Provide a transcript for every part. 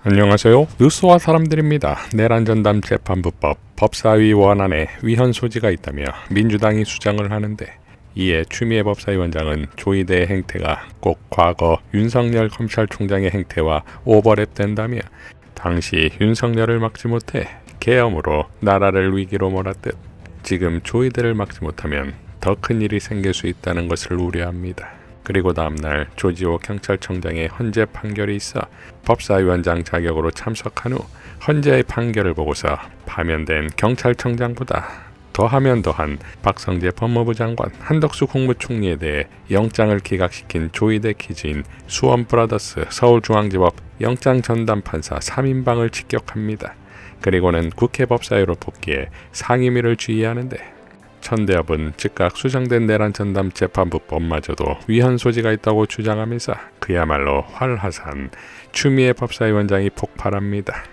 안녕하세요. 뉴스와 사람들입니다. 내란전담 재판부법 법사위 원안에 위헌 소지가 있다며 민주당이 수정을 하는데, 이에 추미애 법사위원장은 조희대의 행태가 꼭 과거 윤석열 검찰총장의 행태와 오버랩된다며 당시 윤석열을 막지 못해 계엄으로 나라를 위기로 몰았듯 지금 조희대를 막지 못하면 더 큰 일이 생길 수 있다는 것을 우려합니다. 그리고 다음날 조지호 경찰청장의 헌재 판결이 있어 법사위원장 자격으로 참석한 후 헌재의 판결을 보고서 파면된 경찰청장보다 더하면 더한 박성재 법무부 장관, 한덕수 국무총리에 대해 영장을 기각시킨 조희대 키즈인 수원브라더스 서울중앙지법 영장전담판사 3인방을 직격합니다. 그리고는 국회 법사위로 복귀해 상임위를 지휘하는데, 천대엽은 즉각 수정된 내란전담 재판부법마저도 위헌 소지가 있다고 주장하면서 그야말로 활화산 추미애 법사위원장이 폭발합니다.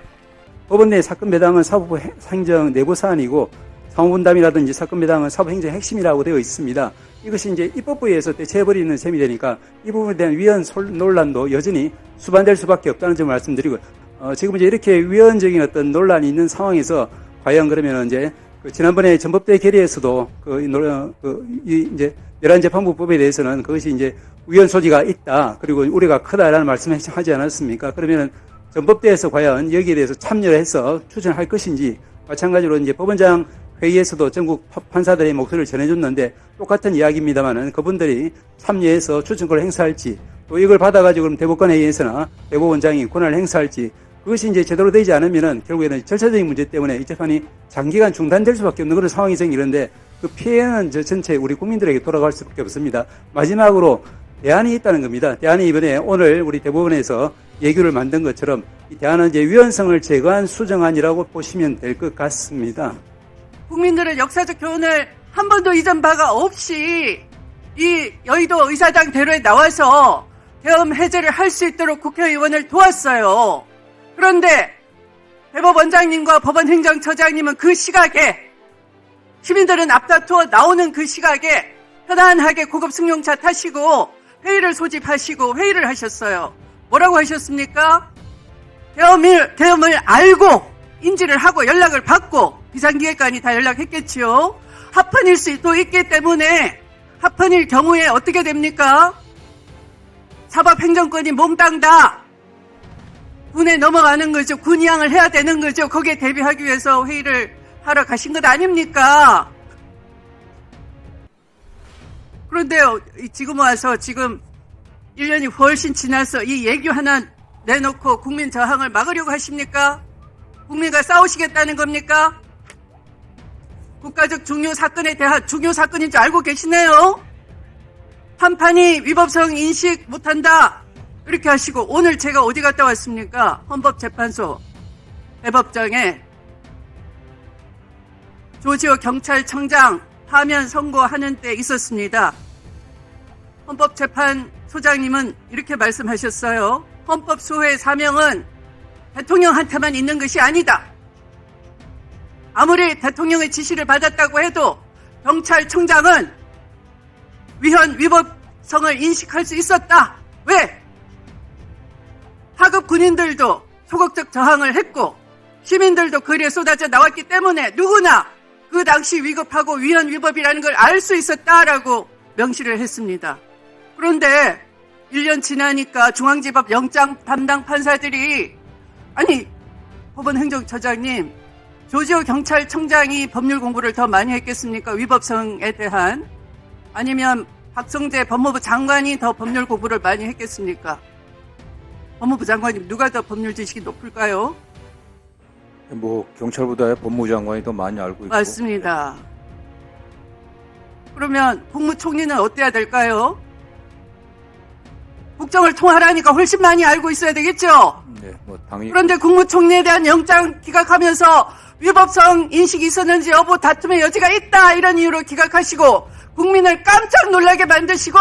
법원 내 사건 배당은 사법부 행정 내부 사안이고 사무분담이라든지 사건 배당은 사법행정 핵심이라고 되어 있습니다. 이것이 이제 입법부에서 대체해버리는 셈이 되니까 이 부분에 대한 위헌 논란도 여전히 수반될 수밖에 없다는 점을 말씀드리고, 지금 이제 이렇게 위헌적인 어떤 논란이 있는 상황에서 과연 그러면 이제 지난번에 전법대 결의에서도 이제 내란재판부법에 대해서는 그것이 이제 위헌 소지가 있다, 그리고 우려가 크다라는 말씀을 하지 않았습니까? 그러면은 전법대에서 과연 여기에 대해서 참여를 해서 추천할 것인지, 마찬가지로 이제 법원장 회의에서도 전국 판사들의 목소리를 전해줬는데 똑같은 이야기입니다만은 그분들이 참여해서 추천권을 행사할지, 또 이걸 받아가지고 그럼 대법관 회의에서나 대법원장이 권한을 행사할지, 그것이 이제 제대로 되지 않으면은 결국에는 절차적인 문제 때문에 이 재판이 장기간 중단될 수밖에 없는 그런 상황이 생기는데, 그 피해는 전체 우리 국민들에게 돌아갈 수밖에 없습니다. 마지막으로 대안이 있다는 겁니다. 대안이 이번에 오늘 우리 대법원에서 예규를 만든 것처럼 이 대안은 이제 위헌성을 제거한 수정안이라고 보시면 될 것 같습니다. 국민들은 역사적 교훈을 한 번도 잊은 바가 없이 이 여의도 의사당 대로에 나와서 계엄 해제를 할 수 있도록 국회의원을 도왔어요. 그런데 대법원장님과 법원행정처장님은 그 시각에, 시민들은 앞다투어 나오는 그 시각에 편안하게 고급 승용차 타시고 회의를 소집하시고 회의를 하셨어요. 뭐라고 하셨습니까? 계엄을 알고 인지를 하고 연락을 받고 비상기획관이 다 연락했겠지요. 합헌일 수도 있기 때문에 합헌일 경우에 어떻게 됩니까? 사법행정권이 몽땅 다 군에 넘어가는 거죠. 군이양을 해야 되는 거죠. 거기에 대비하기 위해서 회의를 하러 가신 것 아닙니까? 그런데요, 지금 와서 지금 1년이 훨씬 지나서 이 얘기 하나 내놓고 국민 저항을 막으려고 하십니까? 국민과 싸우시겠다는 겁니까? 국가적 중요 사건에 대한 중요 사건인 줄 알고 계시네요? 판판이 위법성 인식 못한다, 이렇게 하시고, 오늘 제가 어디 갔다 왔습니까? 헌법재판소 대법정에 조지호 경찰청장 파면 선고하는 때 있었습니다. 헌법재판소장님은 이렇게 말씀하셨어요. 헌법소회의 사명은 대통령한테만 있는 것이 아니다. 아무리 대통령의 지시를 받았다고 해도 경찰청장은 위법성을 인식할 수 있었다. 왜? 하급 군인들도 소극적 저항을 했고 시민들도 거리에 쏟아져 나왔기 때문에 누구나 그 당시 위급하고 위헌 위법이라는 걸 알 수 있었다라고 명시를 했습니다. 그런데 1년 지나니까 중앙지법 영장 담당 판사들이, 아니 법원행정처장님, 조지호 경찰청장이 법률 공부를 더 많이 했겠습니까? 위법성에 대한. 아니면 박성재 법무부 장관이 더 법률 공부를 많이 했겠습니까? 법무부 장관님, 누가 더 법률 지식이 높을까요? 경찰보다 법무부 장관이 더 많이 알고 있고. 맞습니다. 그러면 국무총리는 어때야 될까요? 국정을 통할하니까 훨씬 많이 알고 있어야 되겠죠? 네, 당연히. 그런데 국무총리에 대한 영장 기각하면서 위법성 인식이 있었는지 여부 다툼의 여지가 있다, 이런 이유로 기각하시고 국민을 깜짝 놀라게 만드시고,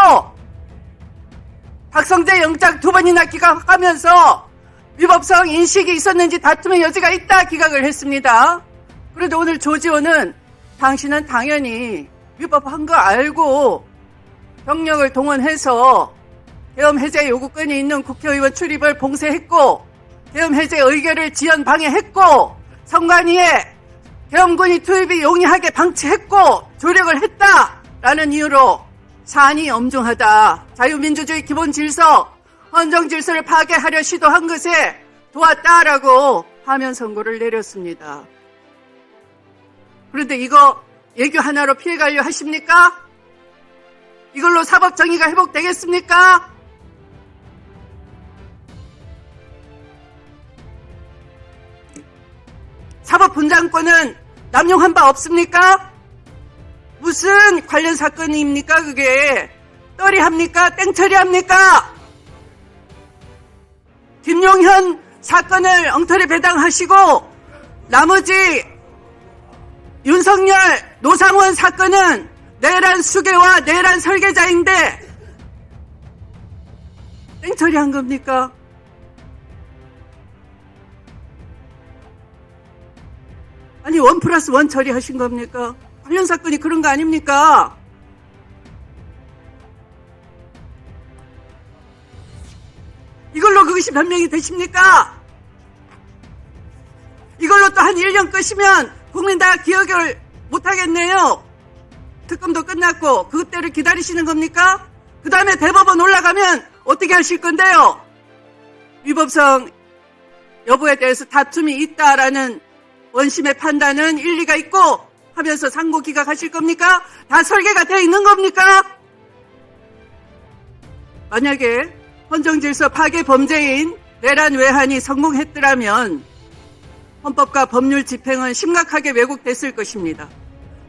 박성재 영장 2번이나 기각하면서 위법성 인식이 있었는지 다툼의 여지가 있다 기각을 했습니다. 그런데 오늘 조지호는 당신은 당연히 위법한 거 알고 병력을 동원해서 계엄 해제 요구권이 있는 국회의원 출입을 봉쇄했고 계엄 해제 의결을 지연 방해했고 선관위에 계엄군이 투입이 용이하게 방치했고 조력을 했다라는 이유로 사안이 엄중하다. 자유민주주의 기본 질서, 헌정 질서를 파괴하려 시도한 것에 도왔다라고 파면 선고를 내렸습니다. 그런데 이거 예규 하나로 피해가려 하십니까? 이걸로 사법 정의가 회복되겠습니까? 사법 분장권은 남용한 바 없습니까? 무슨 관련 사건입니까 그게? 떨이합니까? 땡처리합니까? 김용현 사건을 엉터리 배당하시고 나머지 윤석열, 노상원 사건은 내란 수괴와 내란 설계자인데 땡처리한 겁니까? 아니 1+1 처리하신 겁니까? 관련 사건이 그런 거 아닙니까? 이걸로 그것이 변명이 되십니까? 이걸로 또 한 1년 끄시면 국민 다 기억을 못하겠네요. 특검도 끝났고 그때를 기다리시는 겁니까? 그 다음에 대법원 올라가면 어떻게 하실 건데요? 위법성 여부에 대해서 다툼이 있다라는 원심의 판단은 일리가 있고 하면서 상고 기각하실 겁니까? 다 설계가 되어 있는 겁니까? 만약에 헌정질서 파괴 범죄인 내란 외환이 성공했더라면 헌법과 법률 집행은 심각하게 왜곡됐을 것입니다.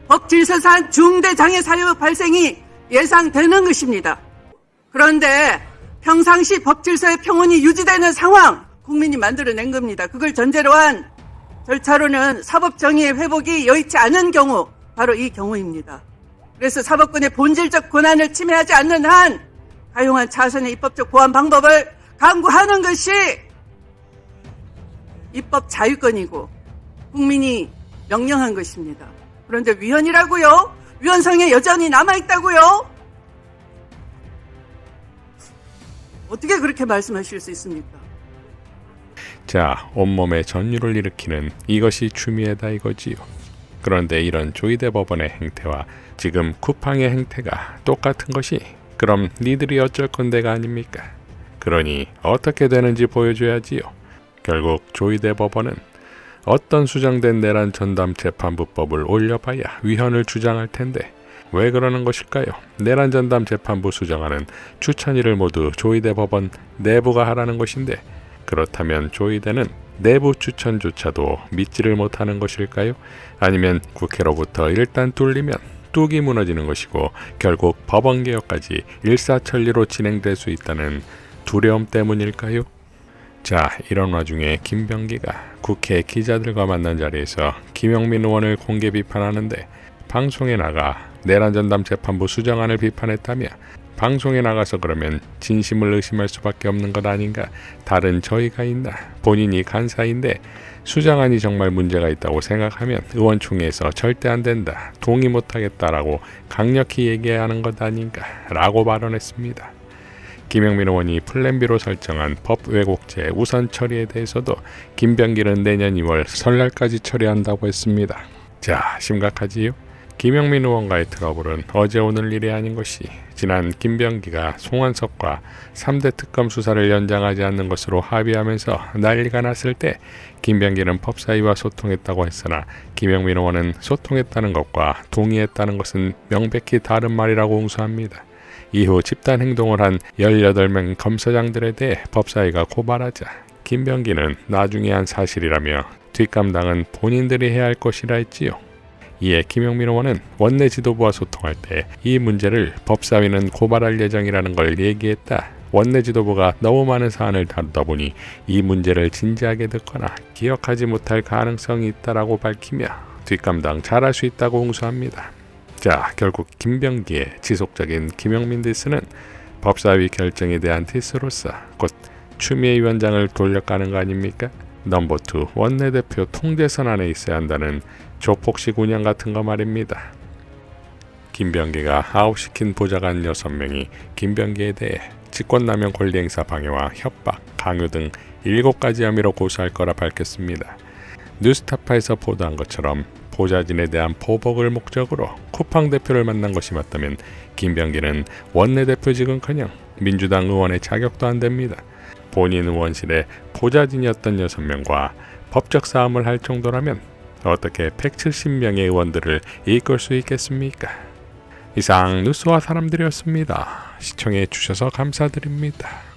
법질서상 중대 장애 사유 발생이 예상되는 것입니다. 그런데 평상시 법질서의 평온이 유지되는 상황 국민이 만들어낸 겁니다. 그걸 전제로 한 절차로는 사법정의의 회복이 여의치 않은 경우 바로 이 경우입니다. 그래서 사법권의 본질적 권한을 침해하지 않는 한 가용한 차선의 입법적 보완 방법을 강구하는 것이 입법 자유권이고 국민이 명령한 것입니다. 그런데 위헌이라고요? 위헌성에 여전히 남아있다고요? 어떻게 그렇게 말씀하실 수 있습니까? 자, 온몸에 전율을 일으키는 이것이 추미애다 이거지요. 그런데 이런 조이대 법원의 행태와 지금 쿠팡의 행태가 똑같은 것이 그럼 니들이 어쩔 건데가 아닙니까? 그러니 어떻게 되는지 보여줘야지요. 결국 조이대 법원은 어떤 수정된 내란 전담 재판부법을 올려봐야 위헌을 주장할 텐데 왜 그러는 것일까요? 내란 전담 재판부 수정안은 추천위를 모두 조이대 법원 내부가 하라는 것인데 그렇다면 조이대는 내부 추천조차도 믿지를 못하는 것일까요? 아니면 국회로부터 일단 뚫리면 뚝이 무너지는 것이고 결국 법원개혁까지 일사천리로 진행될 수 있다는 두려움 때문일까요? 자, 이런 와중에 김병기가 국회 기자들과 만난 자리에서 김영민 의원을 공개 비판하는데 방송에 나가 내란 전담 재판부 수정안을 비판했다며 방송에 나가서 그러면 진심을 의심할 수밖에 없는 것 아닌가? 다른 저희가 있나? 본인이 간사인데 수정안이 정말 문제가 있다고 생각하면 의원총회에서 절대 안 된다, 동의 못하겠다라고 강력히 얘기해야 하는 것 아닌가? 라고 발언했습니다. 김영민 의원이 플랜 B로 설정한 법 왜곡죄 우선 처리에 대해서도 김병기는 내년 2월 설날까지 처리한다고 했습니다. 자, 심각하지요? 김영민 의원과의 트러블은 어제 오늘 일이 아닌 것이 지난 김병기가 송원석과 3대 특검 수사를 연장하지 않는 것으로 합의하면서 난리가 났을 때 김병기는 법사위와 소통했다고 했으나 김영민 의원은 소통했다는 것과 동의했다는 것은 명백히 다른 말이라고 응수합니다. 이후 집단 행동을 한 18명 검사장들에 대해 법사위가 고발하자 김병기는 나중에 한 사실이라며 뒷감당은 본인들이 해야 할 것이라 했지요. 이에 김영민 의원은 원내 지도부와 소통할 때 이 문제를 법사위는 고발할 예정이라는 걸 얘기했다. 원내 지도부가 너무 많은 사안을 다루다 보니 이 문제를 진지하게 듣거나 기억하지 못할 가능성이 있다라고 밝히며 뒷감당 잘할 수 있다고 응수합니다. 자, 결국 김병기의 지속적인 김영민 디스는 법사위 결정에 대한 디스로서 곧 추미애 위원장을 돌려가는 거 아닙니까? 넘버2 원내대표 통제선 안에 있어야 한다는 조폭식 운영 같은 거 말입니다. 김병기가 아웃시킨 보좌관 6명이 김병기에 대해 직권남용 권리행사 방해와 협박, 강요 등 7가지 혐의로 고소할 거라 밝혔습니다. 뉴스타파에서 보도한 것처럼 보좌진에 대한 보복을 목적으로 쿠팡 대표를 만난 것이 맞다면 김병기는 원내대표직은커녕 민주당 의원의 자격도 안 됩니다. 본인 의원실에 보좌진이었던 6명과 법적 싸움을 할 정도라면 어떻게 170명의 의원들을 이끌 수 있겠습니까? 이상 뉴스와 사람들이었습니다. 시청해 주셔서 감사드립니다.